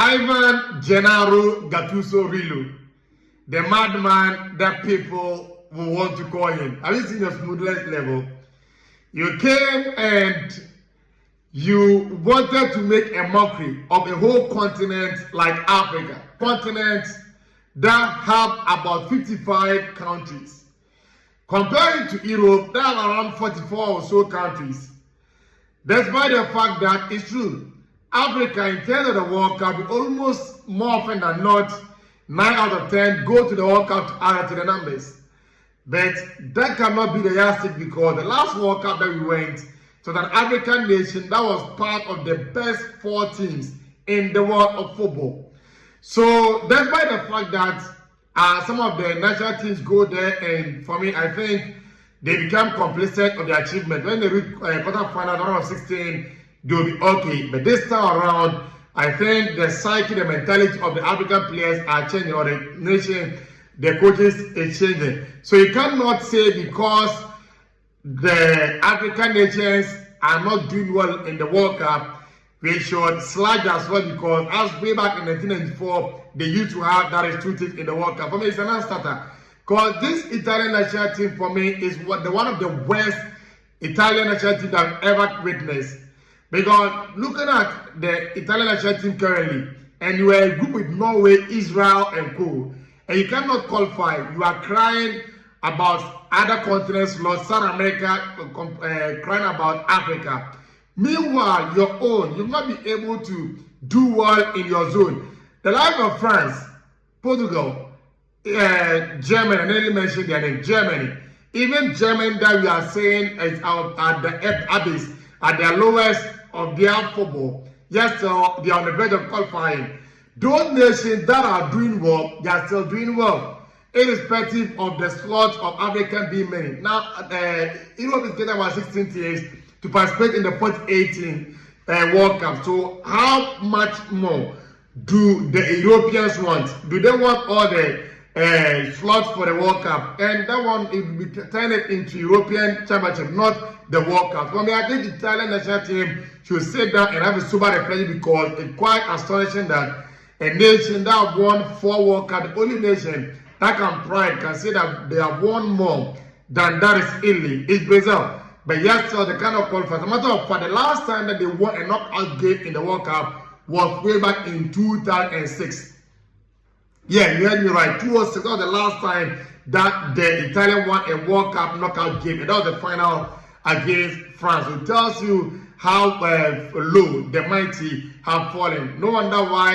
Ivan Gennaro Gattuso Rillo, the madman that people will want to call him. Have you seen a smoothness level? You came and you wanted to make a mockery of a whole continent like Africa. Continent that have about 55 countries. Compared to Europe, there are around 44 or so countries. Despite the fact that it's true, Africa in terms of the World Cup, almost more often than not, 9 out of 10 go to the World Cup to add to the numbers. But that cannot be the yardstick because the last World Cup that we went to an African nation that was part of the best 4 teams in the world of football. So despite the fact that some of the national teams go there, and for me, I think they become complacent of their achievement. When they reach quarterfinal, round of 16, they'll be okay. But this time around, I think the psyche, the mentality of the African players are changing, or the nation, the coaches is changing. So you cannot say because the African nations are not doing well in the World Cup, we should slash as well, because as way back in 1994, they used to have that is 2 things in the World Cup. For me, it's a non-starter. Because this Italian national one for me is one of the worst Italian national teams I've ever witnessed. Because looking at the Italian national team currently, and you are a group with Norway, Israel, and co, and you cannot qualify, you are crying about other continents, South America, crying about Africa. Meanwhile, your own, you will not be able to do well in your zone. The likes of France, Portugal, Germany, I nearly mentioned their name, Germany. Even Germany that we are saying is at the abyss, at their lowest of their football. Yes, so they are on the verge of qualifying. Those nations that are doing well, they are still doing well, irrespective of the slots of African being many. Now, Europe is getting about 16 teams to participate in the 2018 World Cup. So, how much more do the Europeans want? Do they want all the slots for the World Cup? And that one, it will be turned into European Championship, not the World Cup. For me, I think the Italian national team should sit down and have a sober reflection, because it's quite astonishing that a nation that won 4 World Cups, the only nation that can say that they have won more than that is Italy, is Brazil. But yes, so they cannot qualify. As a matter of fact, the last time that they won a knockout game in the World Cup was way back in 2006. Yeah, you heard me right. 2006 was the last time that the Italian won a World Cup knockout game. And that was the final against France. So it tells you how low the mighty have fallen. No wonder why